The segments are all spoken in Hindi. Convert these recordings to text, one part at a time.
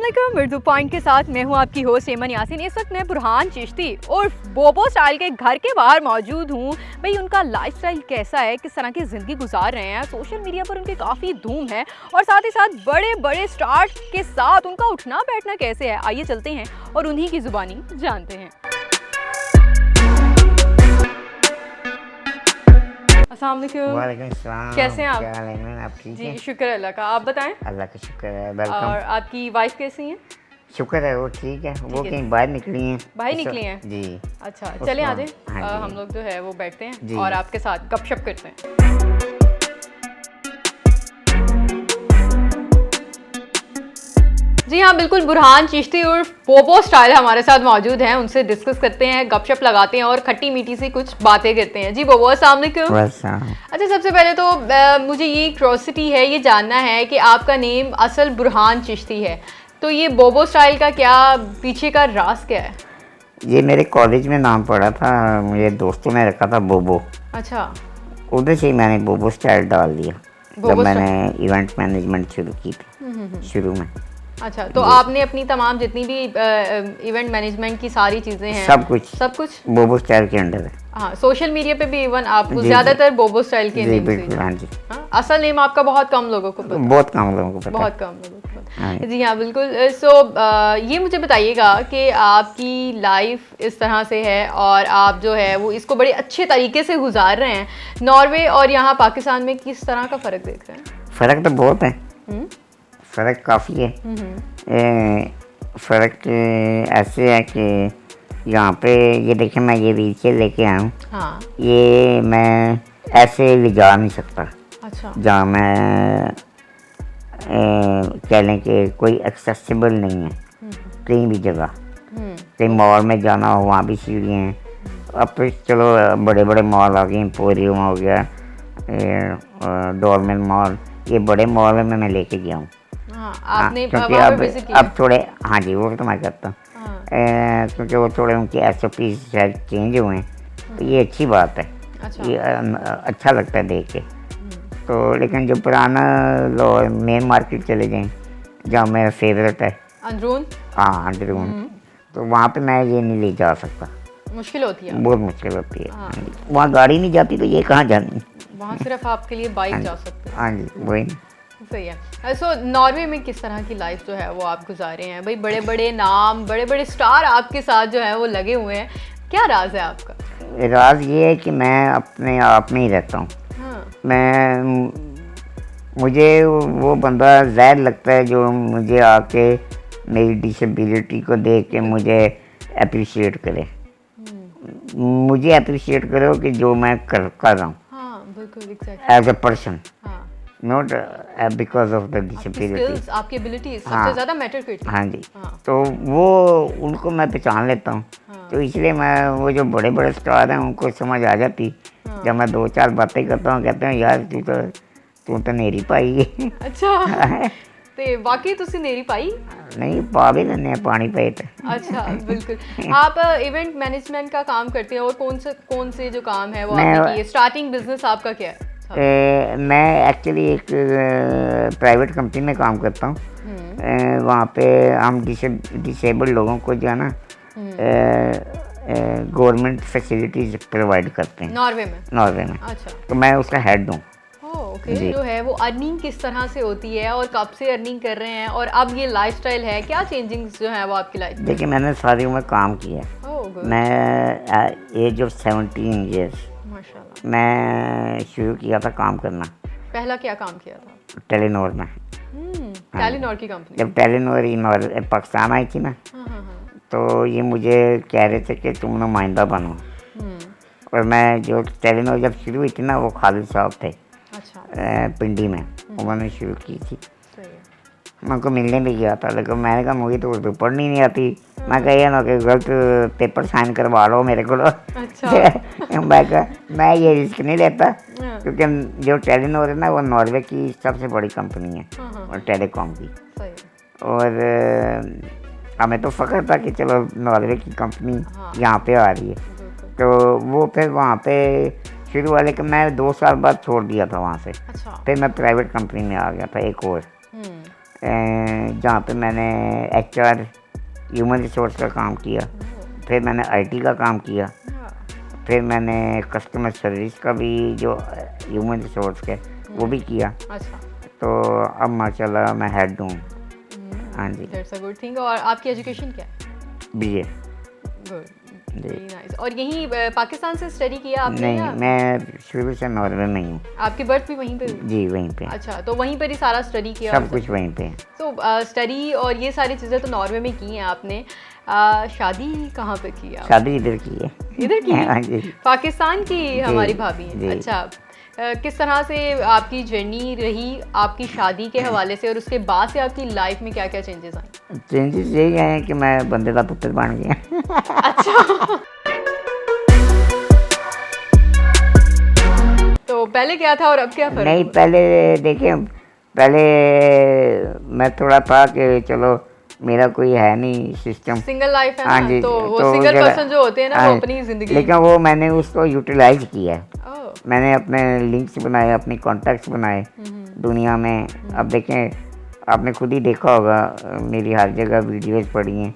अस्सलामुअलैकुम, उर्दू पॉइंट के साथ मैं हूं आपकी होस्ट एमन यासीन। इस वक्त मैं बुरहान चिश्ती और बोबो स्टाइल के घर के बाहर मौजूद हूं। भाई उनका लाइफस्टाइल कैसा है, किस तरह की ज़िंदगी गुजार रहे हैं, सोशल मीडिया पर उनकी काफ़ी धूम है और साथ ही साथ बड़े बड़े स्टार्स के साथ उनका उठना बैठना कैसे है। आइए चलते हैं और उन्हीं की ज़ुबानी जानते हैं। वालेकुम सलाम। कैसे हैं आप? क्या हाल है मैम, आप ठीक जी हैं? शुक्र अल्लाह का, आप बताएं। अल्लाह का शुक्र है, और वेलकम। आपकी वाइफ कैसी हैं? शुक्र है वो ठीक है, वो है। कहीं बाहर निकली हैं। बाहर निकली हैं? जी। अच्छा चलें आ जाएं। हाँ जी। हम लोग जो है वो बैठते हैं जी। और आपके साथ गपशप करते हैं। जी हाँ बिल्कुल, बुरहान चिश्ती और बोबो स्टाइल हमारे साथ मौजूद हैं। उनसे डिस्कस करते हैं, गपशप लगाते हैं और खट्टी मीठी सी कुछ बातें करते हैं। जी बोबो, अस्सलाम वालेकुम। अच्छा, सबसे पहले तो मुझे ये क्यूरियोसिटी है, ये जानना है कि आपका नेम असल बुरहान चिश्ती है, तो ये बोबो स्टाइल का क्या पीछे का राज क्या है? ये मेरे कॉलेज में नाम पड़ा था, मुझे दोस्तों ने रखा था बोबो। अच्छा, उधर से ही मैंने बोबो स्टाइल डाल दिया जब बोबो मैंने इवेंट मैनेजमेंट शुरू की थी शुरू में। अच्छा, तो आपने अपनी तमाम जितनी भी इवेंट मैनेजमेंट की सारी चीज़ें हैं, सब कुछ बोबो स्टाइल के अंडर है। हाँ, सोशल मीडिया पे भी इवन आप जी, ज़्यादातर बोबो स्टाइल के जी नेम से बिल्कुल। हाँ जी, हाँ, असल नेम आपका बहुत कम लोगों को पता है। बहुत कम लोगों को पता बहुत कम लोगों को पता हाँ। है। जी हाँ बिल्कुल। सो ये मुझे बताइएगा कि आपकी लाइफ इस तरह से है और आप जो है वो इसको बड़े अच्छे तरीके से गुजार रहे हैं। नॉर्वे और यहाँ पाकिस्तान में किस तरह का फ़र्क देख रहे हैं? फ़र्क तो बहुत है, फ़र्क काफ़ी है। फ़र्क ऐसे है कि यहाँ पे ये देखें, मैं ये व्हीलचेयर लेके आया हूँ। हाँ। ये मैं ऐसे ले जा नहीं सकता। अच्छा। जहाँ मैं कह लें कि कोई एक्सेसिबल नहीं है कहीं भी जगह। कहीं मॉल में जाना हो वहाँ भी सीढ़ियाँ हैं। अब तो चलो बड़े बड़े मॉल आ गए, एम्पोरियम हो गया, डोरमेन मॉल, ये बड़े मॉल में मैं लेके गया हूँ। हाँ, आपने क्योंकि वहाँ पे विजिट किया? अब थोड़े, हाँ जी वो तो मैं करता हूँ। हाँ। क्योंकि वो थोड़े उनकी SOP शायद चेंज हुए हैं, तो ये अच्छी बात है। अच्छा। ये अच्छा लगता है देख के। तो लेकिन जो पुराना मेन मार्केट चले जाएं, जहाँ मेरा फेवरेट है अंदरून? हाँ अंडरग्राउंड, तो वहाँ पे मैं ये नहीं ले जा सकता, मुश्किल होती है? बहुत मुश्किल होती है। हाँ। हाँ जी, वहाँ गाड़ी नहीं जाती तो ये कहाँ जानी। वहाँ सिर्फ आपके लिए बाइक जा सकते हैं। हाँ जी वही। सही है। सो नॉर्वे में किस तरह की लाइफ जो है वो आप गुजारे हैं? भाई बड़े बड़े नाम, बड़े बड़े स्टार आपके साथ जो है वो लगे हुए हैं, क्या राज है आपका? राज ये है कि मैं अपने आप में ही रहता हूँ। हाँ। मुझे वो बंदा ज़ाहिर लगता है जो मुझे आके मेरी डिसेबिलिटी को देख के मुझे अप्रिशिएट करे, मुझे अप्रिशिएट करो कि जो मैं कर रहा हूँ। हाँ बिल्कुल, एग्जैक्टली। एज अ पर्सन, हाँ, नॉट बिकॉज ऑफ द आपकी डिसेबिलिटी। स्किल्स, आपकी एबिलिटीज सबसे हाँ। ज़्यादा मैटर करती हैं। हाँ जी। हाँ। तो वो उनको मैं पहचान लेता हूँ। हाँ। तो इसलिए मैं वो जो बड़े बड़े स्टार हैं उनको समझ आ जाती। हाँ। जब मैं 2-4 बातें करता हूँ, कहते हैं यार तू तो नेरी पाई है। अच्छा, ते वाकई तुसी नेरी पाई? नहीं, पा भी लेने पानी पे तो। अच्छा बिल्कुल। आप इवेंट मैनेजमेंट का काम करते हैं और कौन से जो काम है वो मैं- आपने किए? स्टार्टिंग बिजनेस आपका क्या है? मैं एक्चुअली एक प्राइवेट कंपनी में काम करता हूँ। वहाँ पे हम डिसेबल्ड लोगों को जो है ना गवर्नमेंट फैसिलिटीज प्रोवाइड करते हैं नॉर्वे में? नॉर्वे में। अच्छा। तो मैं उसका हेड हूँ। ओके। जी। जो है वो अर्निंग किस तरह से होती है और कब से अर्निंग कर रहे हैं और अब ये लाइफस्टाइल है, क्या चेंजिंग्स जो है वो आपकी लाइफ में? देखिए, मैंने सारी उम्र काम किया है। ओह गुड, मैं एज ऑफ 17 ईयर्स माशाल्लाह। मैं शुरू किया था काम करना पहला क्या काम किया था? टेलीनॉर में। टेलीनॉर की कंपनी? जब टेलीनॉर पाकिस्तान आई थी ना, हाँ हाँ हाँ। तो ये मुझे कह रहे थे कि तुम नुमाइंदा बनो। और मैं जो टेलीनॉर जब शुरू हुई थी ना, वो खालिद साहब थे अच्छा। पिंडी में, उन्होंने शुरू की थी। सही है। मैं उनको मिलने भी गया था, लेकिन मैंने कहा मुझे तो उर्दू पढ़नी नहीं आती। मैं कहा ये ना कि गलत पेपर साइन करवा लो मेरे को। अच्छा। मैं कहा मैं ये रिस्क नहीं लेता, हाँ। क्योंकि जो टेलीनॉर है ना वो नॉर्वे की सबसे बड़ी कंपनी है हाँ। और टेलीकॉम की। सही है। और हमें तो फ़ख्र था कि चलो नॉर्वे की कंपनी हाँ। यहाँ पे आ रही है। बिल्कुल। तो वो फिर वहाँ पे शुरू वाले कि मैं 2 साल बाद छोड़ दिया था वहाँ से। अच्छा। फिर मैं प्राइवेट कंपनी में आ गया था एक और, जहाँ पे मैंने HR ह्यूमन रिसोर्स का काम किया, फिर मैंने IT का काम किया, फिर मैंने कस्टमर सर्विस का भी जो ह्यूमन रिसोर्स है वो भी किया। अच्छा। तो अब माशाल्लाह मैं हेड हूँ। हाँ जी। That's a good thing. और आपकी एजुकेशन क्या है? BA। Good, very nice. और यहीं पाकिस्तान से स्टडी किया आपने? नहीं, या मैं शुरू से नॉर्वे में ही हूँ। आपकी बर्थ भी वहीं पे हुई? जी वहीं पे। अच्छा, तो वहीं पर ही सारा स्टडी किया? सब कुछ वहीं पे। तो स्टडी और ये सारी चीज़ें तो नॉर्वे में की हैं आपने। शादी कहाँ पे की आप? शादी इधर की है। इधर की? हाँ जी। पाकिस्तान की हमारी भाभी जी। हैं। अच्छा, किस तरह से आपकी जर्नी रही आपकी शादी के हवाले से, और उसके बाद से आपकी लाइफ में क्या क्या चेंजेस आए? चेंजेस यही आए हैं कि मैं बंदे का पुत्र बन गया। अच्छा। तो पहले क्या था और अब क्या फर्क? नहीं, पहले देखिए, पहले मैं थोड़ा था कि चलो मेरा कोई है नहीं सिस्टम, सिंगल लाइफ है हाँ ना, जी, तो वो तो सिंगल जरा- पर्सन जो होते हैं ना, वो अपनी जिंदगी। लेकिन वो मैंने उसको यूटिलाइज किया है। ओह, मैंने अपने लिंक्स बनाए, अपने कॉन्टैक्ट्स बनाए दुनिया में। अब देखें, आपने खुद ही देखा होगा, मेरी हर जगह वीडियोस पड़ी हैं,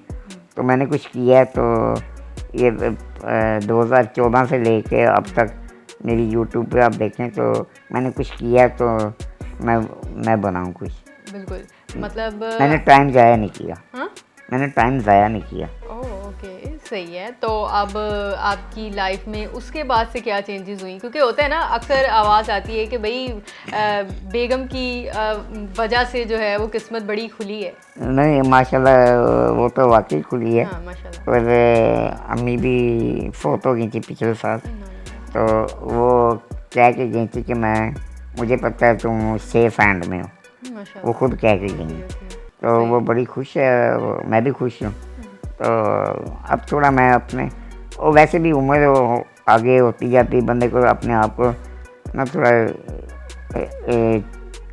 तो मैंने कुछ किया है। तो ये 2014 से लेके अब तक मेरी यूट्यूब पे आप देखें तो मैंने कुछ किया है, तो मैं बनाऊँ कुछ। बिल्कुल, मतलब मैंने टाइम ज़ाया नहीं किया। हाँ? मैंने टाइम ज़ाया नहीं किया। ओह, ओके, सही है। तो अब आपकी लाइफ में उसके बाद से क्या चेंजेस हुई? क्योंकि होता है ना, अक्सर आवाज़ आती है कि भाई बेगम की वजह से जो है वो किस्मत बड़ी खुली है। नहीं, माशाल्लाह वो तो वाकई खुली है। हाँ, माशाल्लाह। और अम्मी भी फोत हो गई थी पिछले साल, तो वो कह के गई थी कि मुझे पता है तुम सेफ हैंड में हो, माशाल्लाह। वो खुद कह के गई। तो वो बड़ी खुश है, मैं भी खुश हूँ। तो अब थोड़ा मैं अपने, और वैसे भी उम्र आगे होती जाती, बंदे को अपने आप को ना थोड़ा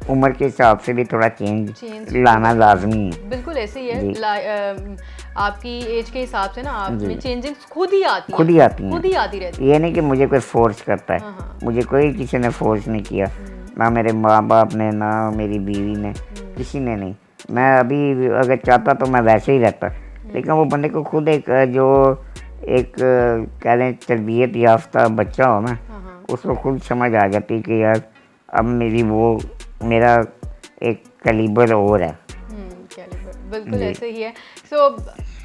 उम्र के हिसाब से भी थोड़ा चेंज लाना लाजमी है। बिल्कुल ऐसे ही है। आपकी एज के हिसाब से ना आप में चेंजेस खुद ही आती खुद ही आती हैं, खुद ही आती रहती ये नहीं कि मुझे कोई फोर्स करता है। हाँ। मुझे कोई किसी ने फोर्स नहीं किया, ना मेरे माँ बाप ने, ना मेरी बीवी ने, किसी ने नहीं। मैं अभी अगर चाहता तो मैं वैसे ही रहता, लेकिन वो बंदे को खुद जो एक कह लें तरबियत याफ्ता बच्चा हो ना, उसको खुद समझ आ जाती है कि यार अब मेरा एक कैलिबर और है। बिल्कुल ऐसे ही है। सो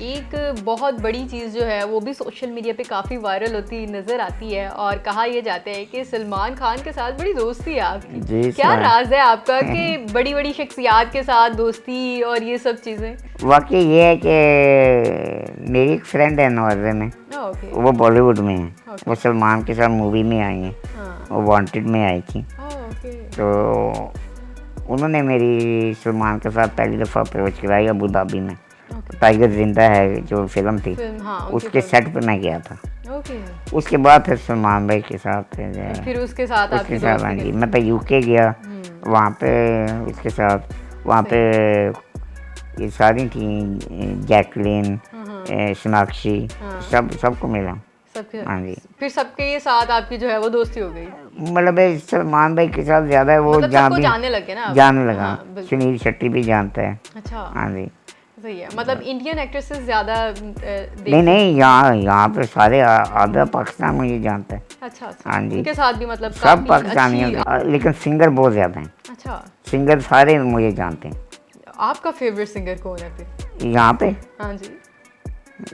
एक बहुत बड़ी चीज़ जो है वो भी सोशल मीडिया पे काफ़ी वायरल होती नज़र आती है, और कहा यह जाता है कि सलमान खान के साथ बड़ी दोस्ती है आपकी। क्या राज है आपका कि बड़ी बड़ी शख्सियात के साथ दोस्ती और ये सब चीज़ें? वाकई ये है कि मेरी एक फ्रेंड है नॉर्वे में, वो बॉलीवुड में है। वो सलमान के साथ मूवी में आई है, वो वांटेड में आई थी। तो उन्होंने मेरी सलमान के साथ पहली दफ़ा अप्रोच कराई अबू धाबी में। टाइगर जिंदा है जो फिल्म थी, उसके सेट पे मैं गया था। उसके बाद फिर सलमान भाई के साथ फिर उसके साथ हाँ जी, मैं तो UK गया, वहाँ पे उसके साथ, वहाँ पे ये सारी थी, जैकलिन, सोनाक्षी, सबको मिला। हाँ जी, फिर सबके साथ आपकी जो है वो दोस्ती हो गई? मतलब सलमान भाई के साथ ज़्यादा है, वो मतलब जाने लगे ना, जाने लगा। सुनील शेट्टी भी जानता है। अच्छा, हाँ जी, सही है। मतलब इंडियन एक्ट्रेसेस ज़्यादा नहीं, यहाँ पे सारे आधा पाकिस्तान मुझे जानता है। अच्छा, हाँ जी, उनके साथ भी मतलब सब पाकिस्तानी हैं, लेकिन सिंगर बहुत ज़्यादा हैं। अच्छा, सिंगर सारे मुझे जानते हैं। आपका फेवरेट सिंगर कौन है फिर यहाँ पे? हाँ जी,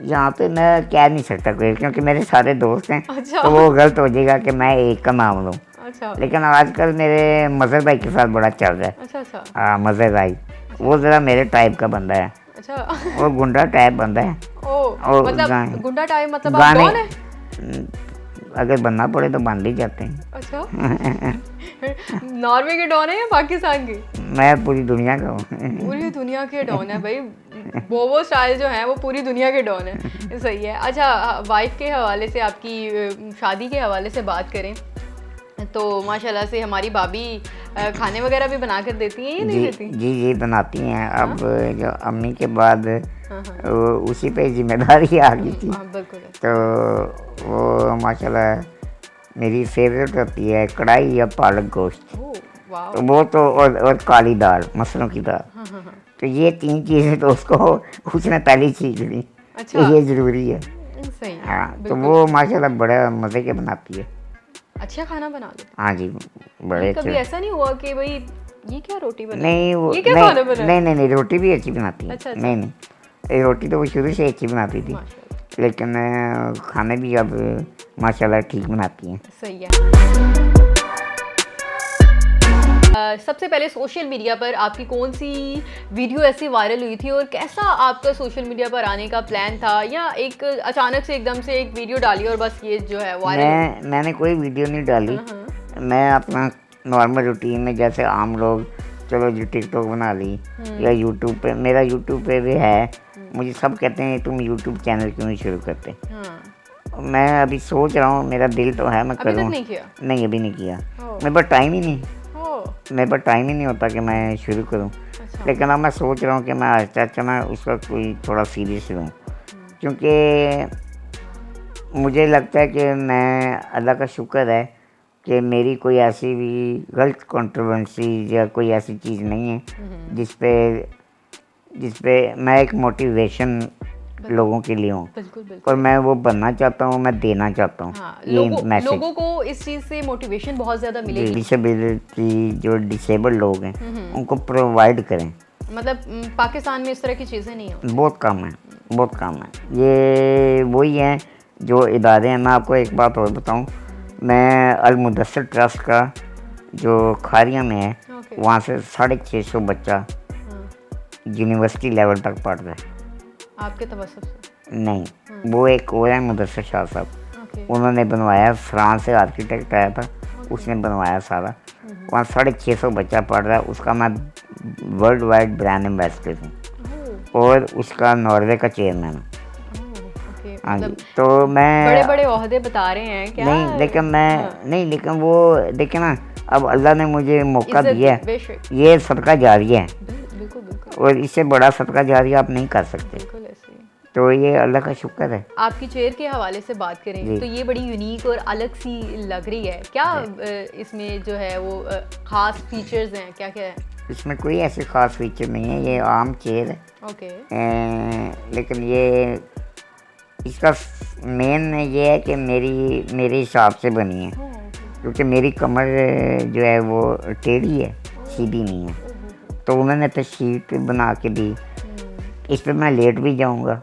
यहाँ पे मैं कह नहीं सकता कोई, क्योंकि मेरे सारे दोस्त हैं। अच्छा। तो वो गलत हो जाएगा कि मैं एक का नाम लूँ। अच्छा, लेकिन आजकल मेरे मजहर भाई के साथ बड़ा चल रहा है। अच्छा, हाँ, मजहर भाई वो ज़रा मेरे टाइप का बंदा है। अच्छा, वो गुंडा टाइप बंदा है। और मतलब गुंडा टाइप मतलब आप कौन है? अगर बनना पड़े तो बन भी जाते हैं। अच्छा। नॉर्वे के डॉन है या पाकिस्तान के? मैं पूरी दुनिया का हूँ। पूरी दुनिया के डॉन है भाई, बोबो स्टाइल जो है वो पूरी दुनिया के डॉन है। सही है। अच्छा, वाइफ के हवाले से, आपकी शादी के हवाले से बात करें तो माशाल्लाह से हमारी भाभी खाने वगैरह भी बना कर देती हैं या नहीं देती? जी बनाती हैं। अब जो अम्मी के बाद उसी पे जिम्मेदारी आ गई थी। बिल्कुल। तो वो माशाल्लाह मेरी फेवरेट होती है कढ़ाई या पालक गोश्त। वाह। तो वो तो और काली दाल, मसलों की दाल। तो ये 3 चीज़ें तो उसको उसने पहले ही सीख ली। अच्छा। ये ज़रूरी है। सही है, हाँ, तो बिल्कुल। वो माशाल्लाह बड़ा मज़े के बनाती है। अच्छा खाना बना लेते हाँ जी, बड़े हैं। कभी अच्छे। ऐसा नहीं हुआ कि भाई ये क्या रोटी बनाई, नहीं वो ये क्या खाना बनाया? नहीं रोटी भी अच्छी बनाती है। अच्छा, अच्छा। नहीं ये रोटी तो वो शुरू से अच्छी बनाती थी, माशाल्लाह, लेकिन खाने भी अब माशाल्लाह ठीक बनाती हैं। सही है। सबसे पहले सोशल मीडिया पर आपकी कौन सी वीडियो ऐसी वायरल हुई थी और कैसा आपका सोशल मीडिया पर आने का प्लान था, या एक अचानक से एकदम से एक वीडियो डाली और बस ये जो है वायरल? मैंने कोई वीडियो नहीं डाली। मैं अपना नॉर्मल रूटीन में जैसे आम लोग, चलो जी टिकटॉक बना ली या यूट्यूब पे, मेरा यूट्यूब पे भी है। मुझे सब कहते हैं तुम यूट्यूब चैनल क्यों नहीं शुरू करते। मैं अभी सोच रहा हूँ, मेरा दिल तो है मैं अभी करूँ। तक नहीं किया? नहीं अभी नहीं किया, मेरे पास टाइम ही नहीं। मेरे पास टाइम ही नहीं होता कि मैं शुरू करूं। अच्छा। लेकिन अब मैं सोच रहा हूं कि मैं आहिस्ता आहिस्ता ना उसका कोई थोड़ा सीरियस लूँ, क्योंकि मुझे लगता है कि मैं अल्लाह का शुक्र है कि मेरी कोई ऐसी भी गलत कंट्रोवर्सी या कोई ऐसी चीज़ नहीं है जिस पे मैं एक मोटिवेशन लोगों के लिए हूँ। बिल्कुल बिल्कुल। और मैं वो बनना चाहता हूँ, मैं देना चाहता हूँ। हाँ, ये मैसेज लोगों को इस चीज़ से मोटिवेशन बहुत ज़्यादा मिलेगी। डिसेबिलिटी जो डिसेबल्ड लोग हैं उनको प्रोवाइड करें। मतलब पाकिस्तान में इस तरह की चीज़ें नहीं होती। बहुत कम है, बहुत कम है। ये वही हैं जो इदारे हैं। मैं आपको एक बात और बताऊँ, मैं अल मुदस्सिर ट्रस्ट का जो खारिया में है, वहाँ से 650 बच्चा यूनिवर्सिटी लेवल तक पढ़ रहा है। आपके तवज्जुह से? नहीं, वो एक और है मुदस्सिर शाह साहब, उन्होंने बनवाया, फ्रांस से आर्किटेक्ट आया था, उसने बनवाया सारा। वहाँ 650 बच्चा पढ़ रहा है। उसका मैं वर्ल्ड वाइड ब्रांड एम्बेसडर हूँ और उसका नॉर्वे का चेयरमैन हूँ। हाँ जी, तो मैं बड़े बड़े ओहदे बता रहे हैं क्या? नहीं, लेकिन मैं नहीं, लेकिन वो देखिए ना, अब अल्लाह ने मुझे मौका दिया है, ये सदका जारिया है। बिल्कुल बिल्कुल। और इससे बड़ा सदका जारिया आप नहीं कर सकते। बिल्कुल ऐसे ही। तो ये अल्लाह का शुक्र है। आपकी चेयर के हवाले से बात करें तो ये बड़ी यूनिक और अलग सी लग रही है। क्या इसमें जो है वो खास फीचर्स हैं, क्या क्या है? इसमें कोई ऐसे खास फीचर नहीं है, ये आम चेयर है। ओके। लेकिन ये इसका मेन ये है कि मेरे हिसाब से बनी है, क्योंकि मेरी कमर जो है वो टेढ़ी है, सीधी नहीं है। तो उन्होंने तो शीट बना के दी, इस पर मैं लेट भी जाऊंगा।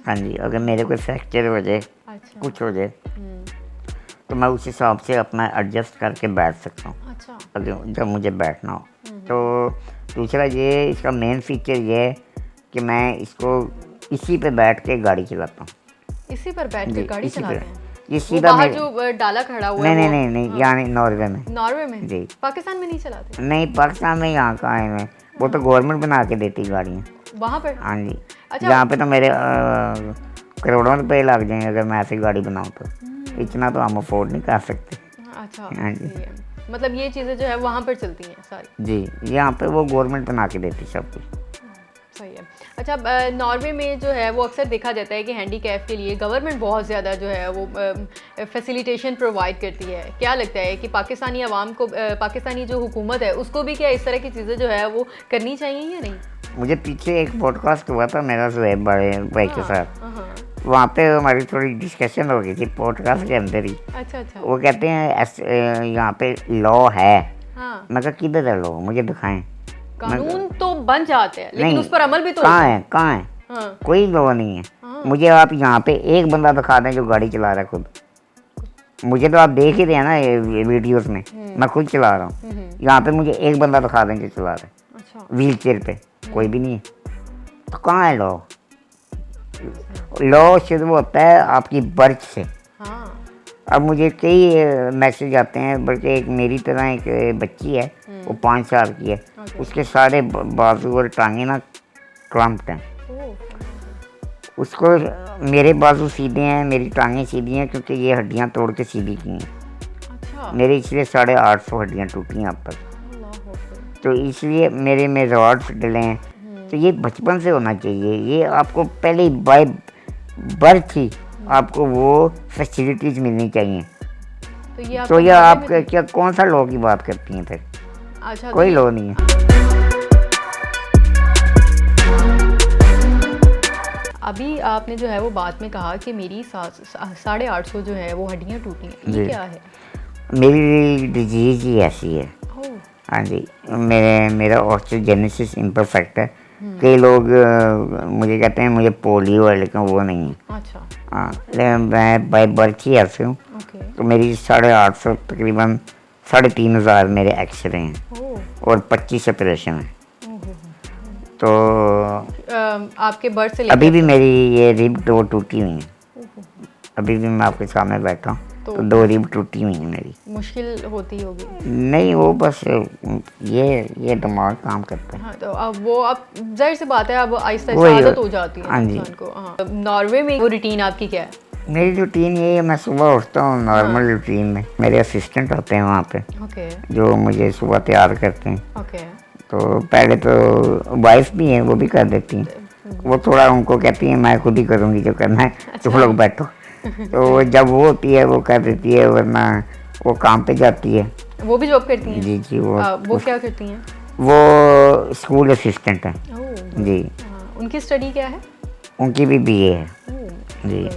हाँ जी, अगर मेरे को फ्रैक्चर हो जाए, कुछ हो जाए, तो मैं उस हिसाब से अपना एडजस्ट करके बैठ सकता हूँ। अच्छा। अगर जब मुझे बैठना हो। तो दूसरा ये इसका मेन फीचर ये है कि मैं इसको इसी पे बैठ के गाड़ी चलाता हूँ। इसी पर बैठ के गाड़ी चलाते हैं? ये सीधा बाहर जो डाला खड़ा हुआ है? नहीं, यानी नॉर्वे में। नॉर्वे में? जी। पाकिस्तान में नहीं चलाते? नहीं, पाकिस्तान में यहाँ कहाँ है मैं, वो तो गवर्नमेंट बना के देती गाड़ियाँ वहाँ पर। हाँ जी। अच्छा। यहाँ पे तो मेरे करोड़ों रुपए लग जाएंगे अगर मैं ऐसी गाड़ी बनाऊँ तो। इतना तो हम अफोर्ड नहीं कर सकते। अच्छा। हाँ जी। मतलब ये चीज़ें जो है वहाँ पर चलती हैं सारी? जी, यहाँ पे वो गवर्नमेंट बना के देती सब कुछ। सही है। अच्छा, नॉर्वे में जो है वो अक्सर देखा जाता है कि हैंडीकैप के लिए गवर्नमेंट बहुत ज़्यादा जो है वो फैसिलिटेशन प्रोवाइड करती है। क्या लगता है कि पाकिस्तानी अवाम को, पाकिस्तानी जो हुकूमत है उसको भी क्या इस तरह की चीज़ें जो है वो करनी चाहिए या नहीं? मुझे पीछे एक पॉडकास्ट हुआ था मेरा ज़ुहैब भाई के साथ, वहाँ पे हमारी थोड़ी डिस्कशन हो गई थी पॉडकास्ट के अंदर ही। अच्छा। वो कहते हैं यहाँ पे लॉ है। हाँ। मैं कहा किधर है लॉ, मुझे दिखाएं। कानून तो बन जाते हैं लेकिन उस पर अमल भी तो कहाँ है? हाँ। कोई लॉ नहीं है। हाँ। मुझे आप यहाँ पे एक बंदा दिखा दें जो गाड़ी चला रहा है खुद। मुझे तो आप देख ही रहे हैं ना ये वीडियोस में, मैं खुद चला रहा हूँ। यहाँ पे मुझे एक बंदा दिखा दें जो चला रहा है। अच्छा। व्हील चेयर पे कोई भी नहीं है। तो कहाँ है लॉ? लॉ शुरू होता है आपकी बर्थ से। हाँ। अब मुझे कई मैसेज आते हैं, बल्कि एक मेरी तरह एक बच्ची है, वो 5 साल की है, उसके सारे बाजू और टांगे ना क्रम्प्ड हैं। उसको मेरे बाजू सीधे हैं, मेरी टांगें सीधी हैं, क्योंकि ये हड्डियाँ तोड़ के सीधी की हैं। अच्छा। मेरे इसलिए 850 हड्डियाँ टूटी हैं अब तक। तो इसलिए मेरे में रॉड्स डले हैं। तो ये बचपन से होना चाहिए, ये आपको पहले बाय बर्थ ही आपको वो फैसिलिटीज़ मिलनी चाहिए। तो ये आप क्या कौन सा लॉ की बात करती हैं फिर? अच्छा, कोई लॉ नहीं है। जी। अभी आपने जो है वो बात में कहा कि मेरी 850 जो है वो हड्डियाँ टूटी हैं, ये जी। क्या है? मेरी डिजीज़ ही ऐसी है। ओह, हाँ जी, मेरा ऑस्टियोजेनेसिस इम्परफेक्ट है। कई लोग मुझे कहते हैं मुझे पोलियो है, लेकिन वो नहीं है। अच्छा, हाँ, लेकिन मैं बाय बर्थ ही ऐसे हूँ। ओके, तो मेरी 850 तकरीबन 3500 मेरे एक्सरे हैं ओह, और 25 ऑपरेशन हैं। ओह, तो आपके बर्थ से अभी लेकर भी मेरी ये रिब दो टूटी हुई हैं। अभी भी मैं आपके सामने बैठा हूँ तो तो 2 रिब टूटी हुई हैं मेरी। मुश्किल होती होगी। नहीं, वो बस ये दिमाग काम करता है। हाँ, तो अब वो अब जाहिर सी बात है, अब आहिस्ता वही, आहिस्ता आदत हो जाती है हाँ जी। इंसान को। हाँ, नॉर्वे में वो रूटीन आपकी क्या है? मेरी रूटीन ये है, मैं सुबह उठता हूँ नॉर्मल रूटीन में। मेरे असिस्टेंट होते हैं वहाँ पे ओके, जो मुझे सुबह तैयार करते हैं। ओके, तो पहले तो वाइफ भी हैं, वो भी कर देती हैं। वो थोड़ा उनको कहती हैं मैं खुद ही करूँगी जो करना है, तुम लोग बैठो। तो जब वो होती है वो कर देती है, वरना वो काम पे जाती है। वो भी जॉब करती हैं? जी जी, वो क्या करती हैं? वो स्कूल असिस्टेंट है। ओह, जी, हाँ, उनकी स्टडी क्या है? उनकी भी बीए है। ओह, जी,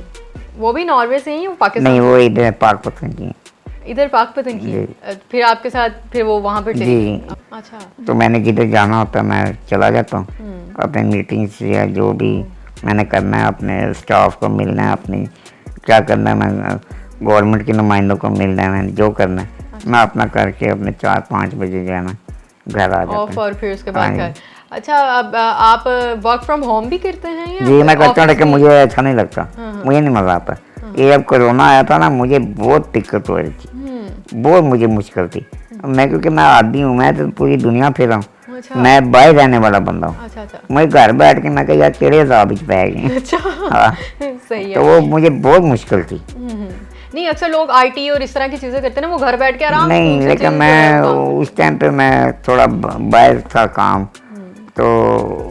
वो भी नॉर्वे से ही, वो पाकिस्तान? नहीं, वो इधर पाकपतन की हैं। इधर पाकपतन की है। जी। फिर आपके साथ फिर वो वहाँ पर चली जी। गई? अच्छा, तो मैंने जिधर जाना होता है मैं चला जाता हूँ। अपने मीटिंग्स या जो भी मैंने करना है, अपने स्टाफ को मिलना है, अपनी क्या करना है, मैं गवर्नमेंट के नुमाइंदों को मिलना है, मैंने जो करना है मैं अपना करके अपने 4-5 बजे जो है ना घर आ जाता ऑफ हूँ। और फिर उसके बाद हाँ घर। अच्छा, अब आप वर्क फ्रॉम होम भी करते हैं या जी, मैं करता हूँ, ऑफिस लेकिन में? मुझे अच्छा नहीं लगता। मुझे नहीं मज़ा आता। ये जब कोरोना आया था ना, मुझे बहुत दिक्कत हो रही थी, बहुत मुझे मुश्किल थी। मैं क्योंकि मैं आदी हूँ, मैं तो पूरी दुनिया फिरा हूँ। अच्छा, मैं बाहर रहने वाला बंदा हूँ। अच्छा, अच्छा, मैं घर बैठ के मैं कहा यार केड़े हिसाब विच पै गए। अच्छा, हाँ, सही है। तो वो मुझे बहुत मुश्किल थी। नहीं, अक्सर लोग आईटी और इस तरह की चीजें करते हैं ना, वो घर बैठ के आराम नहीं, से लेकिन चीज़ें जो है मैं वो काम उस टाइम पे मैं थोड़ा बाहर था काम, तो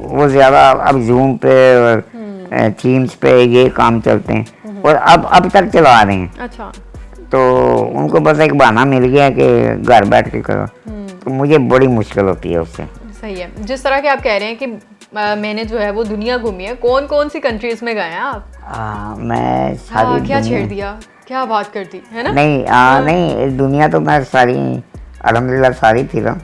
वो ज़्यादा अब जूम पे और थीम्स पे ये काम चलते हैं और अब तक चला रहे हैं। अच्छा, तो उनको बस एक बहाना मिल गया कि घर बैठ के करो, तो मुझे बड़ी मुश्किल होती है उससे। सही है। जिस तरह के आप कह रहे हैं कि मैंने जो है वो दुनिया घूमी है, कौन कौन सी कंट्रीज में गए हैं आप? मैं सारी क्या दुनिया छेड़ दिया, क्या बात कर दी है ना? नहीं, नहीं, दुनिया तो मैं सारी अल्हम्दुलिल्लाह सारी फिरा।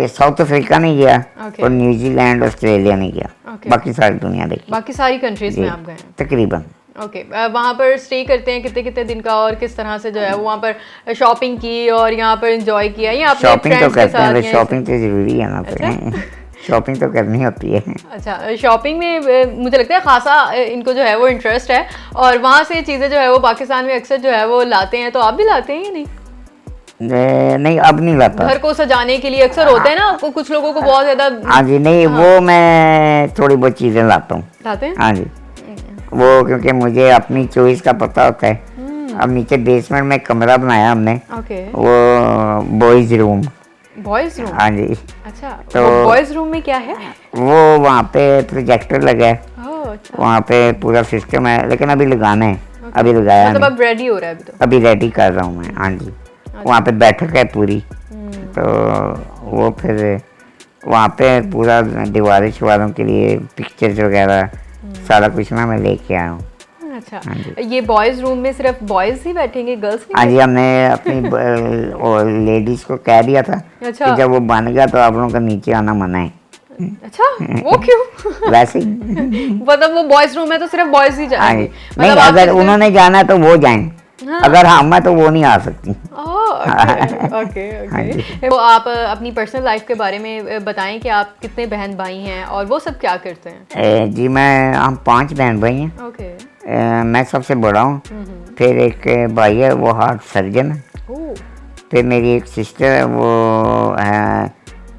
साउथ अफ्रीका नहीं गया ओके। और न्यूजीलैंड ऑस्ट्रेलिया नहीं गया, ओके। बाकी सारी दुनिया देखी बाकी सारी कंट्रीज जी, में आप गए हैं? तकरीबन। ओके, वहाँ पर स्टे करते हैं कितने कितने दिन का, और किस तरह से जो है वो वहाँ पर शॉपिंग की और यहाँ पर एंजॉय किया, या अपने शॉपिंग तो फ्रेंड्स के करते हैं, साथ तो या शॉपिंग तो ज़रूरी है ना फिर। शॉपिंग तो करनी होती है। अच्छा, शॉपिंग में मुझे लगता है खासा इनको जो है वो इंटरेस्ट है, और वहाँ से चीज़ें जो है वो पाकिस्तान में अक्सर जो है वो लाते हैं, तो आप भी लाते हैं या नहीं? नहीं, अब नहीं लाता। घर को सजाने के लिए अक्सर होते हैं ना, कुछ लोगों को बहुत ज़्यादा हाँ जी, नहीं, वो मैं थोड़ी बहुत चीज़ें लाता हूँ। लाते हैं। हाँ जी, वो क्योंकि मुझे अपनी चॉइस का पता होता है। अब नीचे बेसमेंट में कमरा बनाया हमने, ओके, वो बॉयज़ रूम। Boys room. हाँ जी, अच्छा, तो वो बॉयज़ रूम में क्या है? वो वहाँ पे प्रोजेक्टर लगा है, ओह, अच्छा, वहाँ पे पूरा सिस्टम है, लेकिन अभी लगाना है, अभी लगाया मतलब नहीं, अब रेडी हो रहा है अभी तो? अभी रेडी कर रहा हूँ मैं। हाँ जी, वहाँ पे बैठक है पूरी, तो वो फिर वहाँ पे पूरा दीवारों शिवारों के लिए पिक्चर्स वगैरह सारा कुछ ना मैं लेके आया हूँ। अच्छा, हाँ जी। ये बॉयज़ रूम में सिर्फ बॉयज़ ही बैठेंगे, गर्ल्स हाँ नहीं? जी, हमने अपनी लेडीज़ को कह दिया था अच्छा, कि जब वो बन गया तो आप लोगों का नीचे आना मना है। अच्छा, वो क्यों? वैसे ही। मतलब वो बॉयज़ रूम है तो सिर्फ बॉयज़ ही हाँ जी, जाएंगे? नहीं, मतलब आप अगर किसी- उन्होंने जाना है तो वो जाएं, हाँ। अगर हम हैं तो वो नहीं आ सकती। ओके, हाँ ओके। तो आप अपनी पर्सनल लाइफ के बारे में बताएं कि आप कितने बहन भाई हैं और वो सब क्या करते हैं? जी, हम 5 बहन भाई हैं। ओके, मैं सबसे बड़ा हूँ, फिर एक भाई है वो हार्ट सर्जन है, ओह, फिर मेरी एक सिस्टर है वो है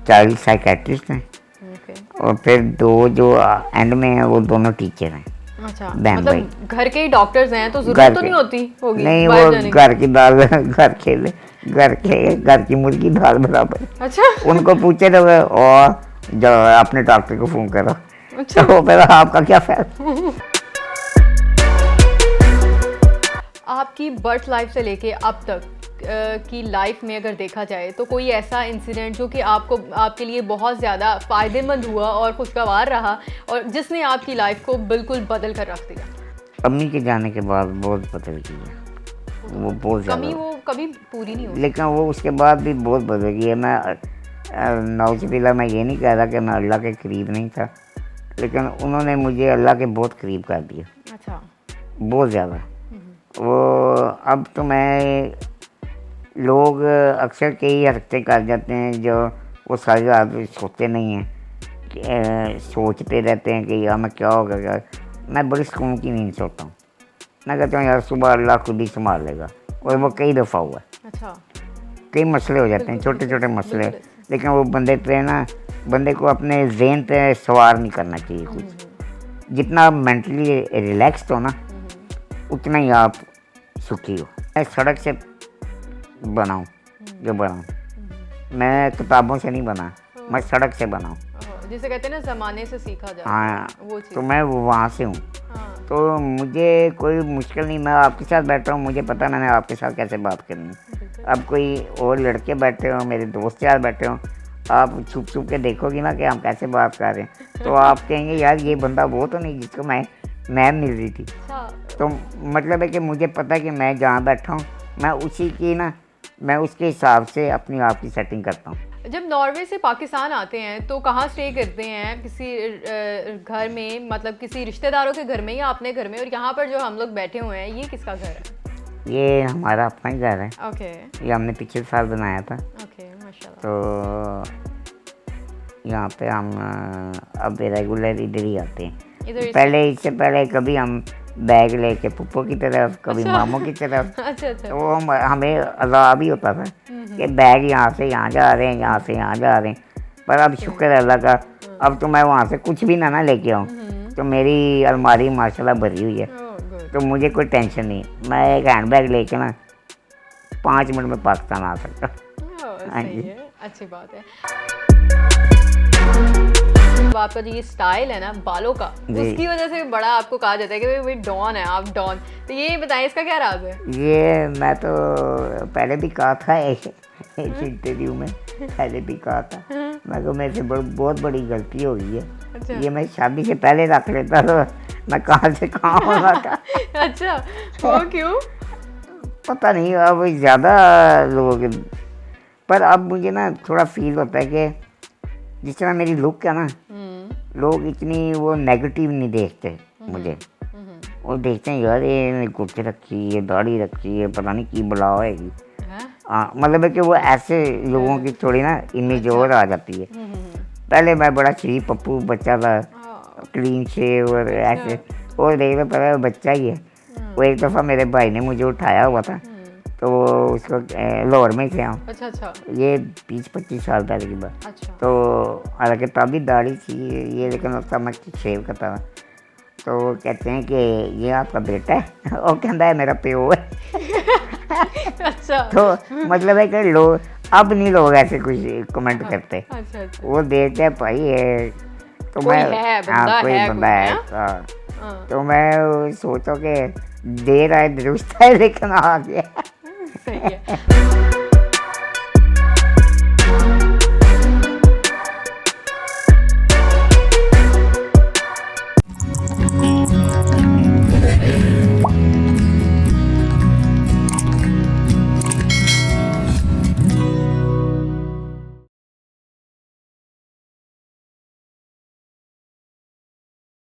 चाइल्ड साइकेट्रिस्ट है, ओके, और फिर 2 जो एंड में है वो दोनों टीचर हैं। अच्छा, बहन मतलब घर के ही डॉक्टर्स हैं तो घर जरूरत तो के- नहीं होती होगी नहीं, बाहर वो जाने की? घर की दाल घर की मुर्गी दाल बराबर। अच्छा, उनको पूछे तो और जो अपने डॉक्टर को फोन करो, अच्छा। तो फिर आपका क्या फैसला। आपकी बर्थ लाइफ से लेके अब तक की लाइफ में अगर देखा जाए तो कोई ऐसा इंसिडेंट जो कि आपके लिए बहुत ज़्यादा फ़ायदेमंद हुआ और खुशगवार रहा और जिसने आपकी लाइफ को बिल्कुल बदल कर रख दिया? अम्मी के जाने के बाद बहुत बदल गई है वो, बहुत ज़्यादा। कमी वो कभी पूरी नहीं होती, लेकिन वो उसके बाद भी बहुत बदल गई है। मैं नाउज़ुबिल्लाह मैं ये नहीं कह रहा कि मैं अल्लाह के करीब नहीं था, लेकिन उन्होंने मुझे अल्लाह के बहुत करीब कर दिया। अच्छा। बहुत ज़्यादा। वो अब तो मैं लोग अक्सर कई हरकतें कर जाते हैं जो वो सारी रात सोचते नहीं हैं, सोचते रहते हैं कि यार मैं क्या होगा क्या। मैं बड़ी सुकून की नींद सोता हूँ। मैं कहता हूँ यार सुबह अल्लाह खुद ही संभाल लेगा, और वो कई दफ़ा हुआ है। अच्छा। कई मसले हो जाते हैं, छोटे छोटे मसले, लेकिन वो बंदे को अपने ज़हन पे सवार नहीं करना चाहिए कुछ। जितना आप मेंटली रिलैक्स्ड हो ना, उतना ही आप सुखी हो। मैं सड़क से बनाऊँ जो बनाऊँ, मैं किताबों से नहीं बना, मैं सड़क से बनाऊँ। जिसे कहते हैं ना ज़माने से सीखा जाता है, हाँ, वो चीज़। तो मैं वहाँ से हूँ। हाँ। तो मुझे कोई मुश्किल नहीं, मैं आपके साथ बैठा हूँ, मुझे पता मैंने आपके साथ कैसे बात करनी है। अब कोई और लड़के बैठे हो, मेरे दोस्त यार बैठे हो, आप छुप छुप के देखोगी ना कि हम कैसे बात कर रहे हैं, तो आप कहेंगे यार ये बंदा वो तो नहीं जिसको मैं मिल रही थी। तो मतलब है कि मुझे पता है कि मैं जहाँ बैठा हूँ मैं उसके हिसाब से अपनी आप की सेटिंग करता हूँ। जब नॉर्वे से पाकिस्तान आते हैं तो कहाँ स्टे करते हैं? किसी घर में, मतलब किसी रिश्तेदारों के घर में या अपने घर में? और यहाँ पर जो हम लोग बैठे हुए हैं ये किसका घर है? ये हमारा अपना ही घर है। ओके। ये हमने पिछले साल बनाया था। ओके, माशाल्लाह। तो यहाँ पे हम अब रेगुलर इधर ही आते हैं। इससे पहले कभी हम बैग लेके पुप्पो की तरफ, कभी मामों की तरफ। अच्छा। तो हमें अज़ाब ही होता था कि बैग यहाँ से यहाँ जा रहे हैं, यहाँ से यहाँ जा रहे हैं। पर अब शुक्र है अल्लाह का, अब तो मैं वहाँ से कुछ भी ना लेके आऊँ, तो मेरी अलमारी माशाल्लाह भरी हुई है, तो मुझे कोई टेंशन नहीं। मैं एक हैंड बैग लेके ना 5 मिनट में पाकिस्तान आ सकता। हाँ जी, अच्छी बात है। आपका जो ये स्टाइल है ना बालों का, उसकी वजह से बड़ा आपको कहा जाता है कि भाई डॉन है आप, डॉन। तो ये बताएं इसका क्या राज है? ये मैं तो पहले भी कहा था एक इंटरव्यू में, पहले भी कहा था, मैं को मेरे से बहुत बड़ी गलती हो गई है। अच्छा। ये मैं शादी से पहले रख लेता तो मैं कहाँ से कहाँ होना था। अच्छा, वो क्यों? पता नहीं, अब ज़्यादा लोग, पर अब मुझे ना थोड़ा फील होता है कि जिस तरह मेरी लुक है ना, लोग इतनी वो नेगेटिव नहीं देखते मुझे। वो देखते हैं यार ये कुर्ते रखी है, दाढ़ी रखी है, पता नहीं की बुला होएगी। हाँ, मतलब है कि वो ऐसे लोगों की थोड़ी ना इमेज और आ जाती है। पहले मैं बड़ा शरीफ पप्पू बच्चा था, क्लीन शेव और ऐसे, और देख लो पता बच्चा ही है। वो एक दफ़ा मेरे भाई ने मुझे उठाया हुआ था, तो उसको लाहौर में थे हम। अच्छा। ये 20-25 साल पहले की बात। अच्छा। तो हालांकि तभी दाढ़ी थी ये, लेकिन उसका मैं शेव करता था। तो वो कहते हैं कि ये आपका बेटा है, और कहता है मेरा प्यो है। अच्छा। तो मतलब है कि लोग अब नहीं, लोग ऐसे कुछ कमेंट करते। अच्छा। वो देखते हैं भाई है, तो मैं कोई बंदा है, तो मैं सोचो कि देर आए दुरुस्त है, लेकिन आ गया। सही है।